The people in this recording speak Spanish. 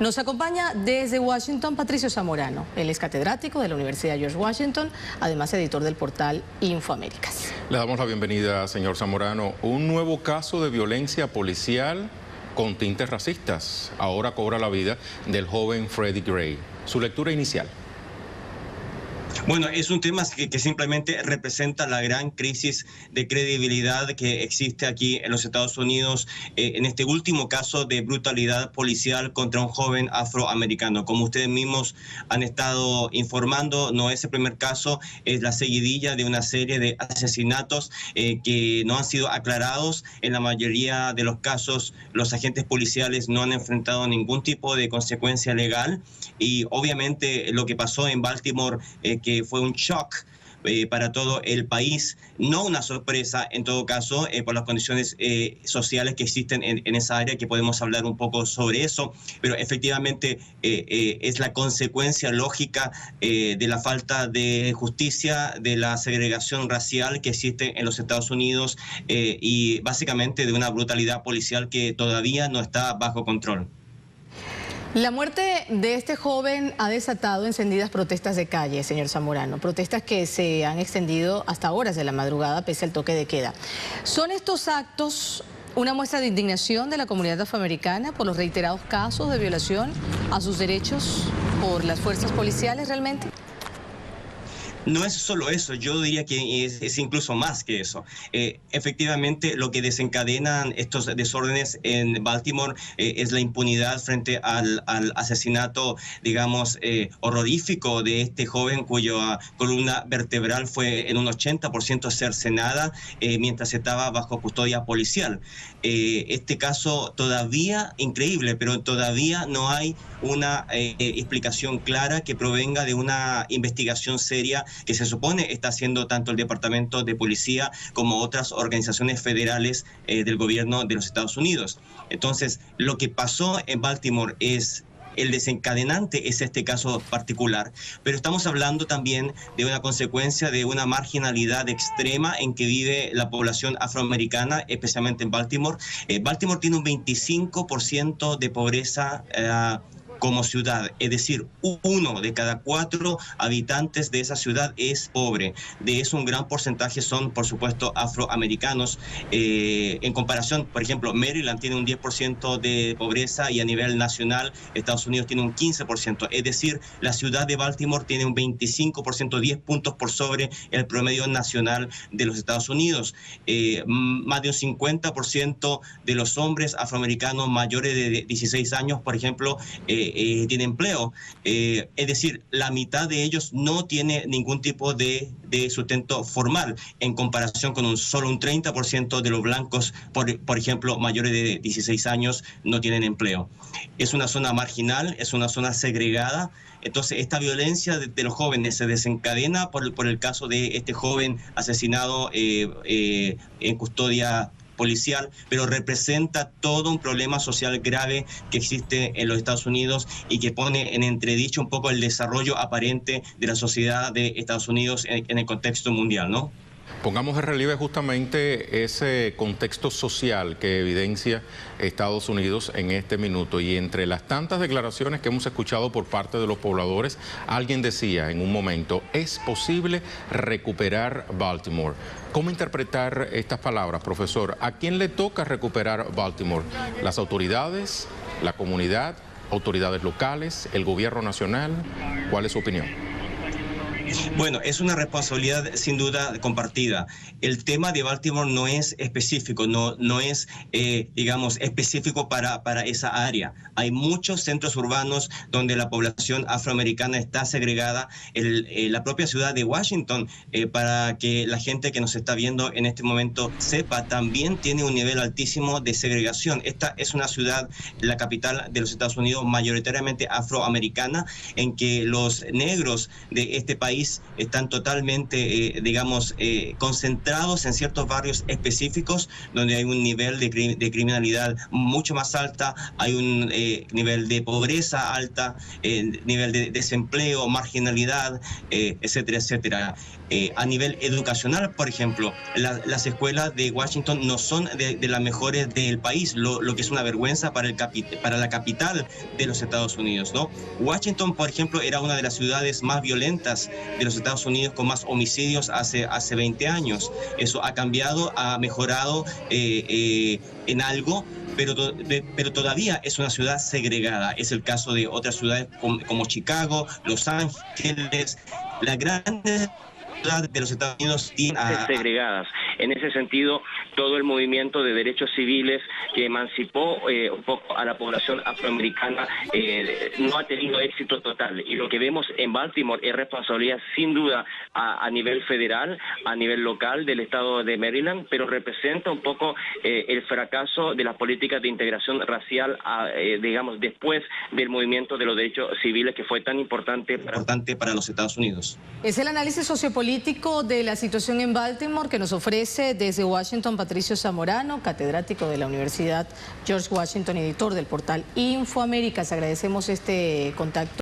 Nos acompaña desde Washington Patricio Zamorano. Él es catedrático de la Universidad George Washington, además editor del portal Infoaméricas. Le damos la bienvenida, señor Zamorano. Un nuevo caso de violencia policial con tintes racistas. Ahora cobra la vida del joven Freddie Gray. Su lectura inicial. Bueno, es un tema que simplemente representa la gran crisis de credibilidad que existe aquí en los Estados Unidos en este último caso de brutalidad policial contra un joven afroamericano. Como ustedes mismos han estado informando, no es el primer caso, es la seguidilla de una serie de asesinatos que no han sido aclarados. En la mayoría de los casos, los agentes policiales no han enfrentado ningún tipo de consecuencia legal y obviamente lo que pasó en Baltimore que fue un shock para todo el país, no una sorpresa en todo caso por las condiciones sociales que existen en esa área, que podemos hablar un poco sobre eso, pero efectivamente es la consecuencia lógica de la falta de justicia, de la segregación racial que existe en los Estados Unidos y básicamente de una brutalidad policial que todavía no está bajo control. La muerte de este joven ha desatado encendidas protestas de calle, señor Zamorano, protestas que se han extendido hasta horas de la madrugada pese al toque de queda. ¿Son estos actos una muestra de indignación de la comunidad afroamericana por los reiterados casos de violación a sus derechos por las fuerzas policiales realmente? No es solo eso, yo diría que es incluso más que eso. Efectivamente, lo que desencadenan estos desórdenes en Baltimore es la impunidad frente al asesinato, digamos, horrorífico de este joven cuya columna vertebral fue en un 80% cercenada mientras estaba bajo custodia policial. Este caso todavía, increíble, pero todavía no hay una explicación clara que provenga de una investigación seria que se supone está haciendo tanto el Departamento de Policía como otras organizaciones federales del gobierno de los Estados Unidos. Entonces, lo que pasó en Baltimore es el desencadenante, es este caso particular, pero estamos hablando también de una consecuencia de una marginalidad extrema en que vive la población afroamericana, especialmente en Baltimore. Baltimore tiene un 25% de pobreza como ciudad, es decir, 1 de cada 4 habitantes de esa ciudad es pobre. De eso un gran porcentaje son, por supuesto, afroamericanos. En comparación, por ejemplo, Maryland tiene un 10% de pobreza y a nivel nacional Estados Unidos tiene un 15%. Es decir, la ciudad de Baltimore tiene un 25%, 10 puntos por sobre el promedio nacional de los Estados Unidos. Más de un 50% de los hombres afroamericanos mayores de 16 años, por ejemplo, tiene empleo, es decir, la mitad de ellos no tiene ningún tipo de sustento formal en comparación con solo un 30% de los blancos, por ejemplo, mayores de 16 años no tienen empleo. Es una zona marginal, es una zona segregada. Entonces, esta violencia de los jóvenes se desencadena por el caso de este joven asesinado en custodia policial, pero representa todo un problema social grave que existe en los Estados Unidos y que pone en entredicho un poco el desarrollo aparente de la sociedad de Estados Unidos en el contexto mundial, ¿no? Pongamos en relieve justamente ese contexto social que evidencia Estados Unidos en este minuto, y entre las tantas declaraciones que hemos escuchado por parte de los pobladores, alguien decía en un momento: es posible recuperar Baltimore. ¿Cómo interpretar estas palabras, profesor? ¿A quién le toca recuperar Baltimore? ¿Las autoridades, la comunidad, autoridades locales, el gobierno nacional? ¿Cuál es su opinión? Bueno, es una responsabilidad sin duda compartida. El tema de Baltimore no es específico, no es, digamos, específico para esa área. Hay muchos centros urbanos donde la población afroamericana está segregada. La propia ciudad de Washington, para que la gente que nos está viendo en este momento sepa, también tiene un nivel altísimo de segregación. Esta es una ciudad, la capital de los Estados Unidos, mayoritariamente afroamericana, en que los negros de este país país están totalmente, digamos, concentrados en ciertos barrios específicos donde hay un nivel de criminalidad mucho más alta, hay un nivel de pobreza alta, nivel de desempleo, marginalidad, etcétera, etcétera. A nivel educacional, por ejemplo, las escuelas de Washington no son de las mejores del país, lo que es una vergüenza para la capital de los Estados Unidos, ¿no? Washington, por ejemplo, era una de las ciudades más violentas de los Estados Unidos, con más homicidios hace 20 años. Eso ha cambiado, ha mejorado en algo, pero todavía es una ciudad segregada. Es el caso de otras ciudades como Chicago, Los Ángeles, las grandes ciudades de los Estados Unidos segregadas. En ese sentido, todo el movimiento de derechos civiles que emancipó un poco a la población afroamericana no ha tenido éxito total. Y lo que vemos en Baltimore es responsabilidad sin duda a nivel federal, a nivel local del estado de Maryland, pero representa un poco el fracaso de las políticas de integración racial, digamos, después del movimiento de los derechos civiles que fue tan importante para los Estados Unidos. Es el análisis sociopolítico de la situación en Baltimore que nos ofrece desde Washington Patricio Zamorano, catedrático de la Universidad George Washington, editor del portal Infoaméricas. Agradecemos este contacto.